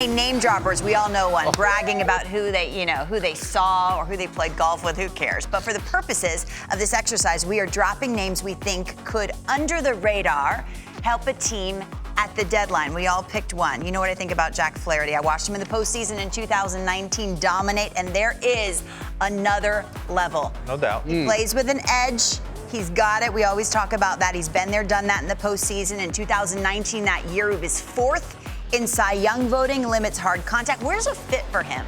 Name droppers, we all know one, bragging about who they saw or who they played golf with, who cares? But for the purposes of this exercise, we are dropping names we think could, under the radar, help a team at the deadline. We all picked one. You know what I think about Jack Flaherty. I watched him in the postseason in 2019 dominate, and there is another level. No doubt. He plays with an edge. He's got it. We always talk about that. He's been there, done that in the postseason. In 2019, that year, he was fourth in Cy Young voting, limits hard contact. Where's a fit for him?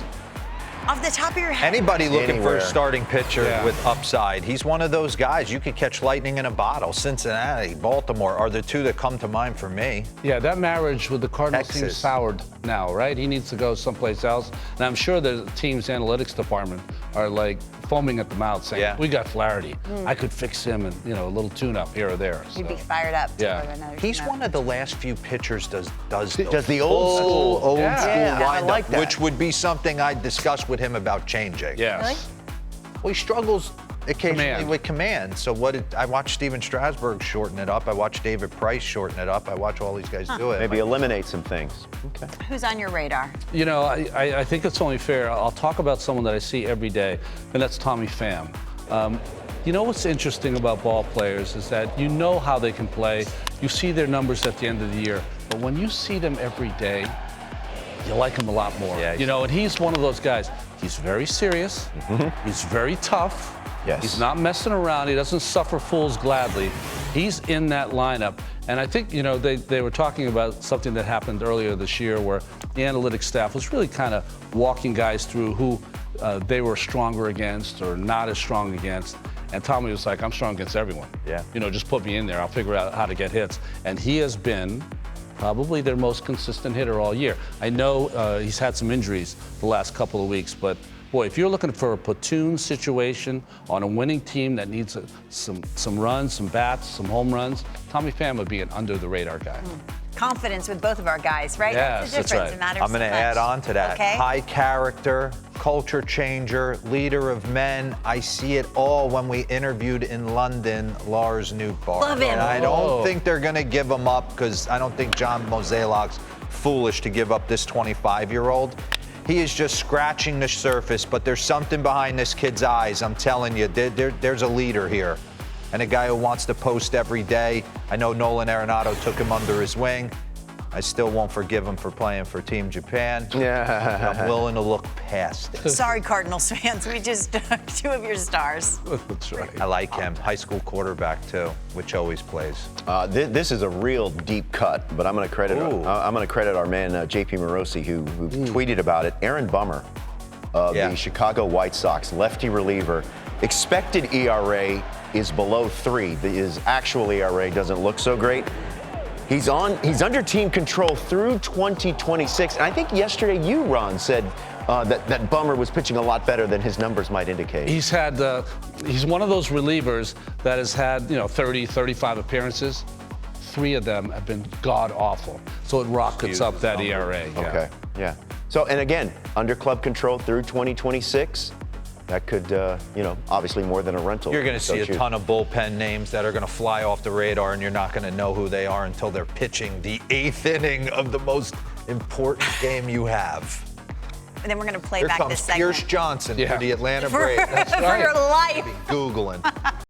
Off the top of your head. Anybody looking for a starting pitcher with upside, he's one of those guys. You could catch lightning in a bottle. Cincinnati, Baltimore are the two that come to mind for me. Yeah, that marriage with the Cardinals Texas. seems soured now, right? He needs to go someplace else. And I'm sure the team's analytics department are like foaming at the mouth saying, we got Flaherty. I could fix him and, a little tune-up here or there. He'd be fired up to go to another He's tune-up. one of the last few pitchers does the old school windup, I like that. which would be something I'd discuss with him about changing. Yes. Really? Well, he struggles occasionally Command. with command. So I watched Steven Strasburg shorten it up. I watched David Price shorten it up. I watch all these guys do it. Maybe eliminate some things. Okay. Who's on your radar? I think it's only fair. I'll talk about someone that I see every day, and that's Tommy Pham. What's interesting about ball players is that you know how they can play. You see their numbers at the end of the year. But when you see them every day, you like him a lot more. Yeah, and he's one of those guys. He's very serious. He's very tough. Yes. He's not messing around. He doesn't suffer fools gladly. He's in that lineup. And I think, they were talking about something that happened earlier this year where the analytics staff was really kind of walking guys through who they were stronger against or not as strong against. And Tommy was like, I'm strong against everyone. Yeah. Just put me in there. I'll figure out how to get hits. And he has been probably their most consistent hitter all year. I know he's had some injuries the last couple of weeks, but boy, if you're looking for a platoon situation on a winning team that needs some runs, some bats, some home runs, Tommy Pham would be an under-the-radar guy. Confidence with both of our guys, right? Yes, that's the difference. right. It matters I'm going to so much. add on to that. Okay. High character, culture changer, leader of men. I see it all when we interviewed in London Lars Nootbaar. Love him. And I don't think they're going to give him up because I don't think John Mozeliak's foolish to give up this 25-year-old. He is just scratching the surface, but there's something behind this kid's eyes. I'm telling you, there's a leader here. And a guy who wants to post every day. I know Nolan Arenado took him under his wing. I still won't forgive him for playing for Team Japan. Yeah. I'm willing to look past it. Sorry, Cardinals fans. We just took two of your stars. That's right. I like him. High school quarterback, too, which always plays. This is a real deep cut, but I'm going to credit our man JP Morosi who tweeted about it. Aaron Bummer of the Chicago White Sox, lefty reliever. Expected ERA is below 3. His actual ERA doesn't look so great. He's under team control through 2026. And I think yesterday you, Ron, said that Bummer was pitching a lot better than his numbers might indicate. He's one of those relievers that has had, 30, 35 appearances. 3 of them have been god-awful. So it rockets up that ERA. Okay, yeah. So, and again, under club control through 2026. That could, obviously more than a rental. You're going to see a ton of bullpen names that are going to fly off the radar, and you're not going to know who they are until they're pitching the 8th inning of the most important game you have. And then we're going to play Here back comes this segment. Pierce Johnson for the Atlanta For Braves. your life. Googling.